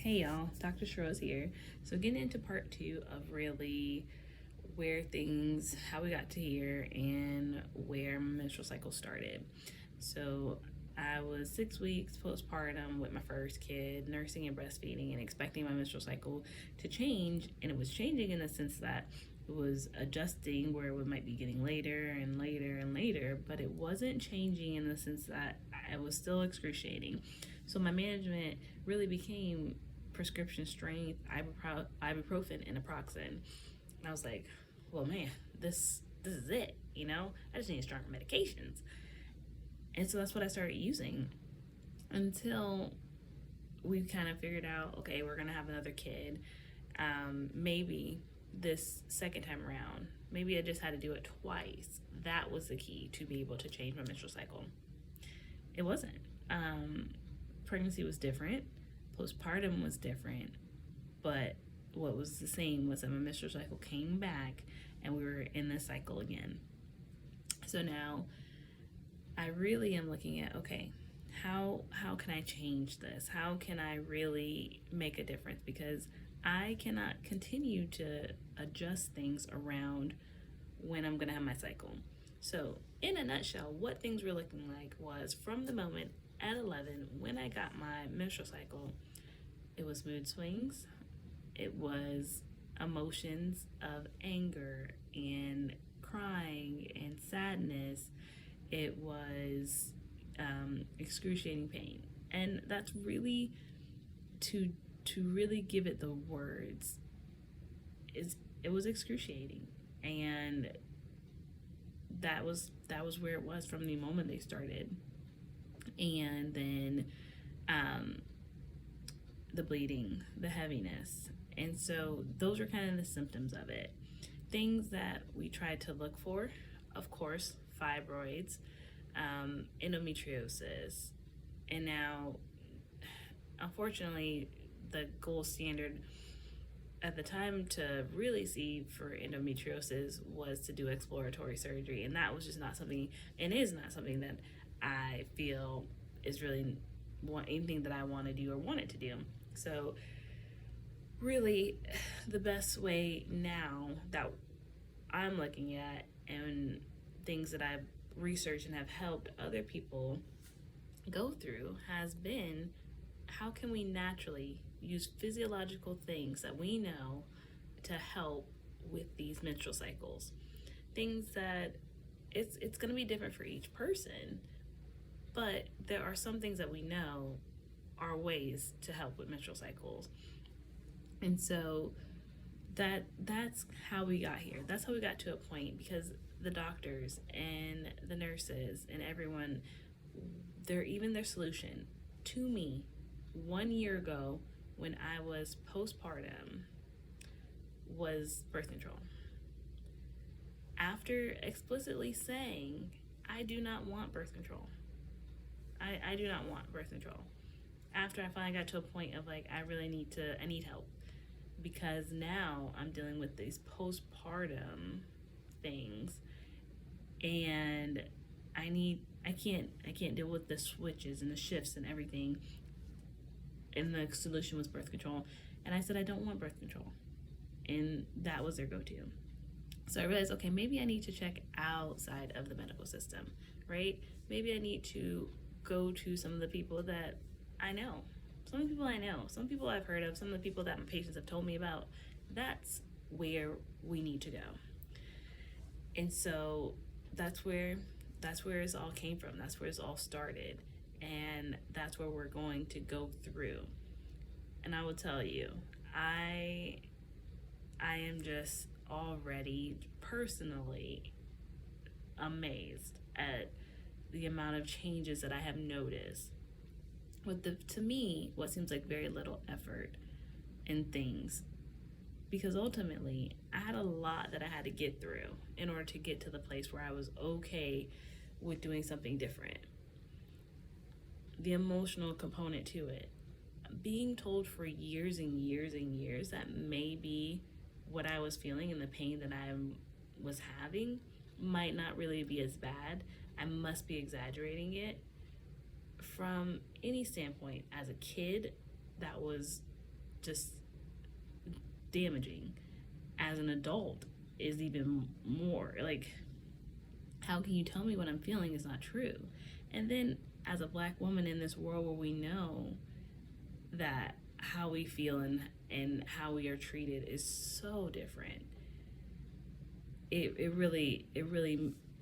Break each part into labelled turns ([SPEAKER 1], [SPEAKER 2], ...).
[SPEAKER 1] Hey y'all, Dr. Sha'Rose here. So getting into part two of really how we got to here and where my menstrual cycle started. So I was 6 weeks postpartum with my first kid, nursing and breastfeeding and expecting my menstrual cycle to change. And it was changing in the sense that it was adjusting where it might be getting later and later and later, but it wasn't changing in the sense that it was still excruciating. So my management really became prescription strength ibuprofen and naproxen. And I was like, well, man, this is it, I just need stronger medications. And so that's what I started using until we kind of figured out, okay, we're gonna have another kid. Maybe this second time around, maybe I just had to do it twice. That was the key to be able to change my menstrual cycle. It wasn't. Pregnancy was different, postpartum was different, but what was the same was that my menstrual cycle came back and we were in this cycle again. So now I really am looking at, okay, how can I change this? How can I really make a difference? Because I cannot continue to adjust things around when I'm gonna have my cycle. So in a nutshell, what things were looking like was from the moment at 11 when I got my menstrual cycle, it was mood swings, it was emotions of anger and crying and sadness, it was excruciating pain. And that's really to really give it the words, it was excruciating. And that was where it was from the moment they started. And then the bleeding, the heaviness. And so those are kind of the symptoms of it. Things that we tried to look for, of course, fibroids, endometriosis, and now, unfortunately, the gold standard at the time to really see for endometriosis was to do exploratory surgery, and that was just not something, and is not something that I feel is really anything that I want to do or wanted to do. So really the best way now that I'm looking at and things that I've researched and have helped other people go through has been, how can we naturally use physiological things that we know to help with these menstrual cycles? Things that it's going to be different for each person, but there are some things that we know are ways to help with menstrual cycles. And so that's how we got here. That's how we got to a point, because the doctors and the nurses and everyone, their solution to me 1 year ago when I was postpartum was birth control. After explicitly saying, I do not want birth control. I do not want birth control. After I finally got to a point of like, I need help, because now I'm dealing with these postpartum things, and I can't deal with the switches and the shifts and everything. And the solution was birth control. And I said, I don't want birth control. And that was their go-to. So I realized, okay, maybe I need to check outside of the medical system, right? Maybe I need to go to some of the people that I know. Some people I know, some people I've heard of, some of the people that my patients have told me about. That's where we need to go. And so that's where it all came from. That's where it's all started. And that's where we're going to go through. And I will tell you, I am just already personally amazed at the amount of changes that I have noticed with to me, what seems like very little effort in things. Because ultimately, I had a lot that I had to get through in order to get to the place where I was okay with doing something different. The emotional component to it. Being told for years and years and years that maybe what I was feeling and the pain that I was having might not really be as bad. I must be exaggerating it. From any standpoint, as a kid, that was just damaging. As an adult is even more. Like, how can you tell me what I'm feeling is not true? And then as a black woman in this world where we know that how we feel and how we are treated is so different, it really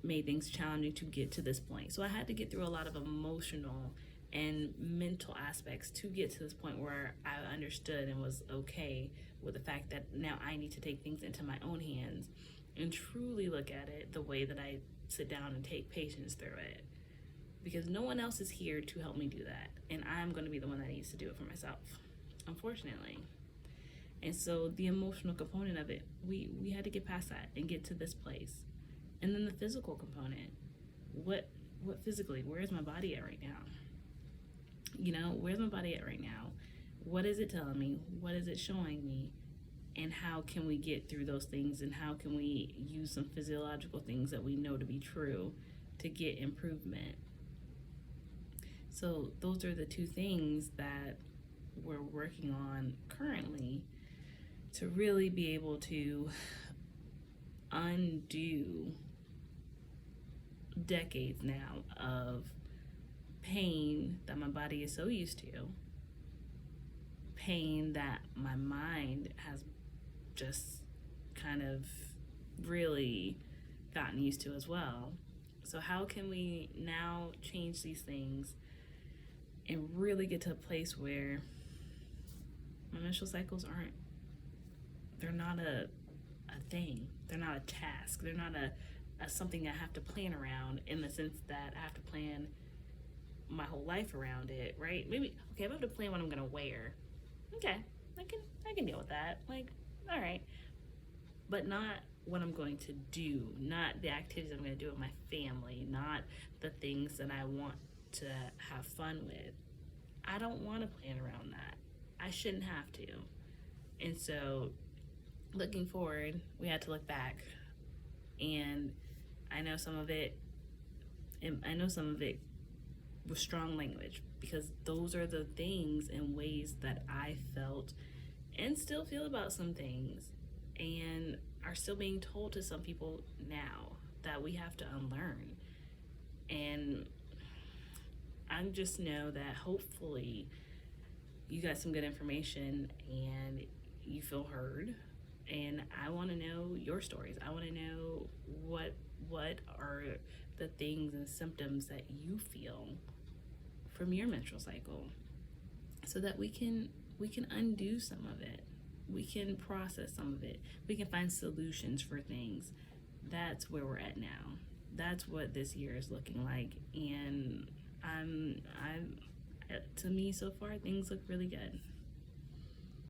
[SPEAKER 1] made things challenging to get to this point. So I had to get through a lot of emotional and mental aspects to get to this point where I understood and was okay with the fact that now I need to take things into my own hands and truly look at it the way that I sit down and take patience through it. Because no one else is here to help me do that. And I'm going to be the one that needs to do it for myself, unfortunately. And so the emotional component of it, we had to get past that and get to this place. And then the physical component. What physically, where is my body at right now? You know, where's my body at right now? What is it telling me? What is it showing me? And how can we get through those things? And how can we use some physiological things that we know to be true to get improvement? So those are the two things that we're working on currently to really be able to undo decades now of pain that my body is so used to, pain that my mind has just kind of really gotten used to as well. So how can we now change these things and really get to a place where my menstrual cycles they're not a thing, they're not a task, they're not a something I have to plan around, in the sense that I have to plan my whole life around it, right? Maybe, okay, if I have to plan what I'm gonna wear, okay, I can deal with that, like, all right, but not what I'm going to do, not the activities I'm going to do with my family, not the things that I want to have fun with. I don't want to plan around that. I shouldn't have to. And so looking forward, we had to look back, and I know some of it was strong language, because those are the things and ways that I felt and still feel about some things, and are still being told to some people now that we have to unlearn. And I just know that hopefully you got some good information and you feel heard. And I want to know your stories. I want to know what are the things and symptoms that you feel from your menstrual cycle, so that we can undo some of it. We can process some of it. We can find solutions for things. That's where we're at now. That's what this year is looking like. And I'm to me, so far, things look really good.